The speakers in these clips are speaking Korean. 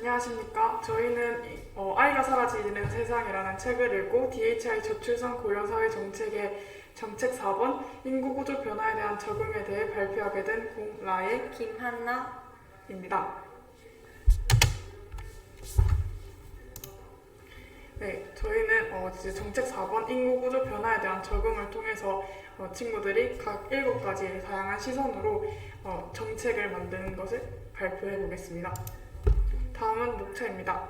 안녕하십니까. 저희는 아이가 사라지는 세상이라는 책을 읽고 DHI 저출산 고려사회 정책의 정책 4번 인구구조 변화에 대한 적응에 대해 발표하게 된 공라의 김한나입니다. 네, 저희는 이제 정책 4번 인구구조 변화에 대한 적응을 통해서 친구들이 각 7가지 다양한 시선으로 정책을 만드는 것을 발표해 보겠습니다. 다음은 목차입니다.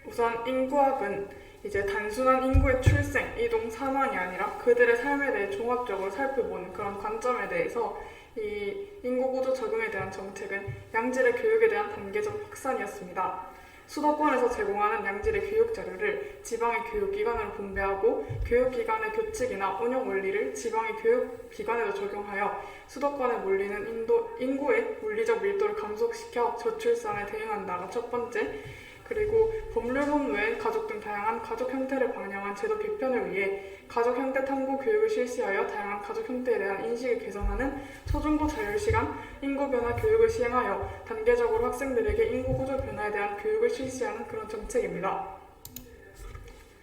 우선 인구학은 이제 단순한 인구의 출생, 이동, 사망이 아니라 그들의 삶에 대해 종합적으로 살펴보는 그런 관점에 대해서 이 인구구조 적응에 대한 정책은 양질의 교육에 대한 단계적 확산이었습니다. 수도권에서 제공하는 양질의 교육 자료를 지방의 교육기관으로 분배하고 교육기관의 교칙이나 운영 원리를 지방의 교육기관에도 적용하여 수도권에 몰리는 인구의 물리적 밀도를 감소시켜 저출산에 대응한다가 첫 번째, 그리고 법률론 외에 가족 등 다양한 가족 형태를 반영한 제도 개편을 위해 가족 형태 탐구 교육을 실시하여 다양한 가족 형태에 대한 인식을 개선하는 초중고 자율시간 인구 변화 교육을 시행하여 단계적으로 학생들에게 인구 구조 변화에 대한 교육을 실시하는 그런 정책입니다.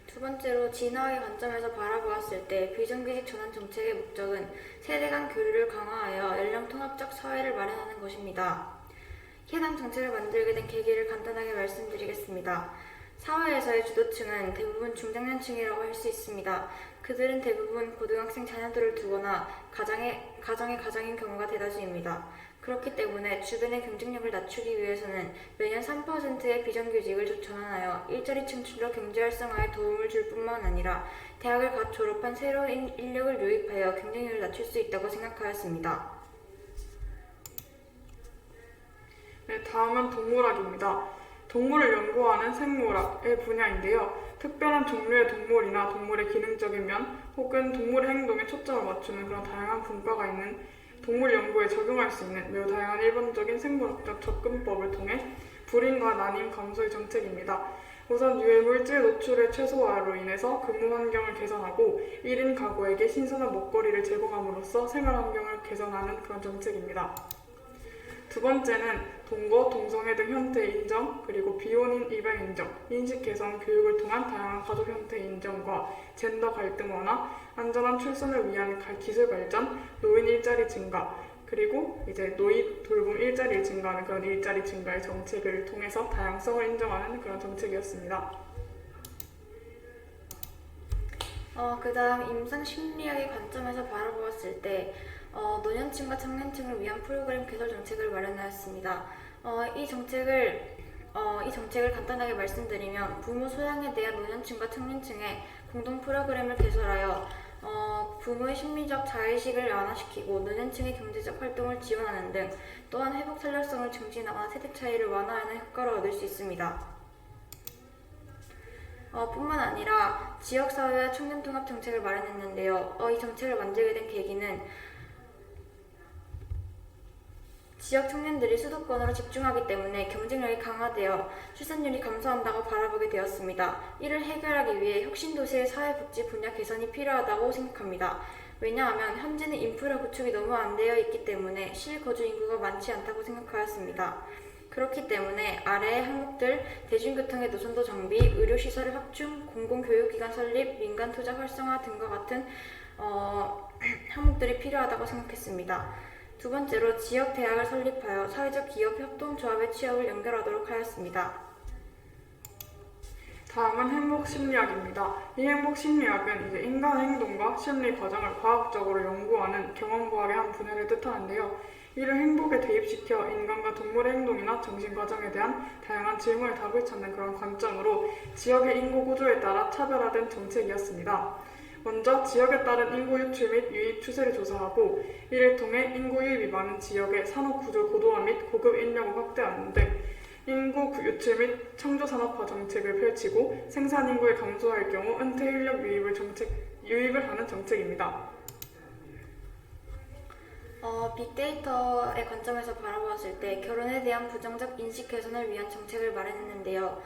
두 번째로 진화의 관점에서 바라보았을 때 비정규직 전환 정책의 목적은 세대 간 교류를 강화하여 연령 통합적 사회를 마련하는 것입니다. 해당 정책을 만들게 된 계기를 간단하게 말씀드리겠습니다. 사회에서의 주도층은 대부분 중장년층이라고 할 수 있습니다. 그들은 대부분 고등학생 자녀들을 두거나 가정인 경우가 대다수입니다. 그렇기 때문에 주변의 경쟁력을 낮추기 위해서는 매년 3%의 비정규직을 전환하여 일자리 창출과 경제 활성화에 도움을 줄 뿐만 아니라 대학을 갓 졸업한 새로운 인력을 유입하여 경쟁력을 낮출 수 있다고 생각하였습니다. 네, 다음은 동물학입니다. 동물을 연구하는 생물학의 분야인데요. 특별한 종류의 동물이나 동물의 기능적인 면 혹은 동물의 행동에 초점을 맞추는 그런 다양한 분과가 있는 동물 연구에 적용할 수 있는 매우 다양한 일반적인 생물학적 접근법을 통해 불임과 난임 감소의 정책입니다. 우선 유해물질 노출의 최소화로 인해서 근무 환경을 개선하고 1인 가구에게 신선한 먹거리를 제공함으로써 생활 환경을 개선하는 그런 정책입니다. 두 번째는 동거, 동성애 등 형태 인정, 그리고 비혼인 입양 인정, 인식 개선 교육을 통한 다양한 가족 형태 인정과 젠더 갈등 완화, 안전한 출산을 위한 기술 발전, 노인 일자리 증가, 그리고 이제 노인 돌봄 일자리 증가하는 그런 일자리 증가의 정책을 통해서 다양성을 인정하는 그런 정책이었습니다. 그 다음 임상 심리학의 관점에서 바라보았을 때 노년층과 청년층을 위한 프로그램 개설 정책을 마련하였습니다. 이 정책을 간단하게 말씀드리면 부모 소양에 대한 노년층과 청년층의 공동 프로그램을 개설하여 부모의 심리적 자의식을 완화시키고 노년층의 경제적 활동을 지원하는 등 또한 회복 탄력성을 증진하거나 세대 차이를 완화하는 효과를 얻을 수 있습니다. 뿐만 아니라 지역사회와 청년통합 정책을 마련했는데요. 이 정책을 만들게 된 계기는 지역 청년들이 수도권으로 집중하기 때문에 경쟁력이 강화되어 출산율이 감소한다고 바라보게 되었습니다. 이를 해결하기 위해 혁신도시의 사회복지 분야 개선이 필요하다고 생각합니다. 왜냐하면 현재는 인프라 구축이 너무 안 되어 있기 때문에 실거주 인구가 많지 않다고 생각하였습니다. 그렇기 때문에 아래의 항목들 대중교통의 노선도 정비, 의료시설의 확충, 공공교육기관 설립, 민간 투자 활성화 등과 같은 항목들이 필요하다고 생각했습니다. 두 번째로 지역 대학을 설립하여 사회적 기업 협동조합의 취업을 연결하도록 하였습니다. 다음은 행복심리학입니다. 이 행복심리학은 이제 인간의 행동과 심리 과정을 과학적으로 연구하는 경험과학의 한 분야를 뜻하는데요. 이를 행복에 대입시켜 인간과 동물의 행동이나 정신 과정에 대한 다양한 질문에 답을 찾는 그런 관점으로 지역의 인구 구조에 따라 차별화된 정책이었습니다. 먼저 지역에 따른 인구 유출 및 유입 추세를 조사하고 이를 통해 인구 유입이 많은 지역의 산업 구조 고도화 및 고급 인력을 확대하는 등 인구 유출 및 청조산업화 정책을 펼치고 생산 인구가 감소할 경우 은퇴 인력 유입을 하는 정책입니다. 빅데이터의 관점에서 바라보았을 때 결혼에 대한 부정적 인식 개선을 위한 정책을 마련했는데요.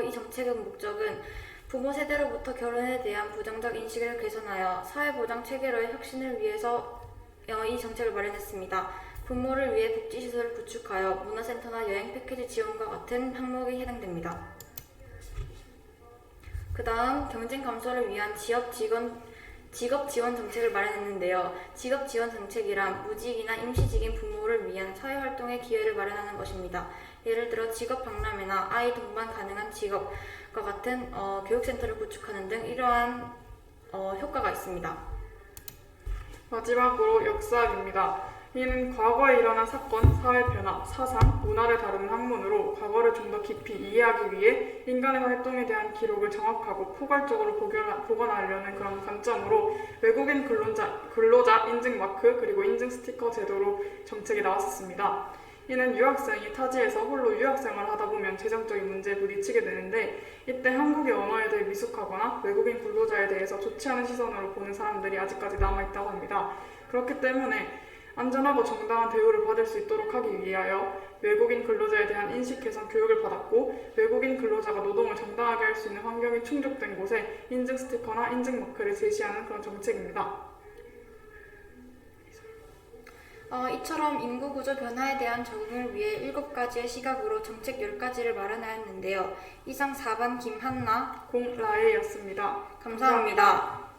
이 정책의 목적은 부모 세대로부터 결혼에 대한 부정적 인식을 개선하여 사회보장 체계로의 혁신을 위해서 이 정책을 마련했습니다. 부모를 위해 복지시설을 구축하여 문화센터나 여행 패키지 지원과 같은 항목에 해당됩니다. 그 다음 경쟁 감소를 위한 직업 지원 정책을 마련했는데요. 직업 지원 정책이란 무직이나 임시직인 부모를 위한 사회활동의 기회를 마련하는 것입니다. 예를 들어 직업 박람회나 아이 동반 가능한 직업과 같은 교육센터를 구축하는 등 이러한 효과가 있습니다. 마지막으로 역사학입니다. 이는 과거에 일어난 사건, 사회 변화, 사상, 문화를 다루는 학문으로 과거를 좀 더 깊이 이해하기 위해 인간의 활동에 대한 기록을 정확하고 포괄적으로 보관하려는 그런 관점으로 외국인 근로자 인증 마크 그리고 인증 스티커 제도로 정책이 나왔었습니다. 이는 유학생이 타지에서 홀로 유학생활을 하다 보면 재정적인 문제에 부딪히게 되는데 이때 한국의 언어에 대해 미숙하거나 외국인 근로자에 대해서 좋지 않은 시선으로 보는 사람들이 아직까지 남아있다고 합니다. 그렇기 때문에 안전하고 정당한 대우를 받을 수 있도록 하기 위하여 외국인 근로자에 대한 인식 개선 교육을 받았고 외국인 근로자가 노동을 정당하게 할 수 있는 환경이 충족된 곳에 인증 스티커나 인증 마크를 제시하는 그런 정책입니다. 이처럼 인구 구조 변화에 대한 적응을 위해 7가지의 시각으로 정책 10가지를 마련하였는데요. 이상 4반 김한나, 공라에였습니다. 감사합니다.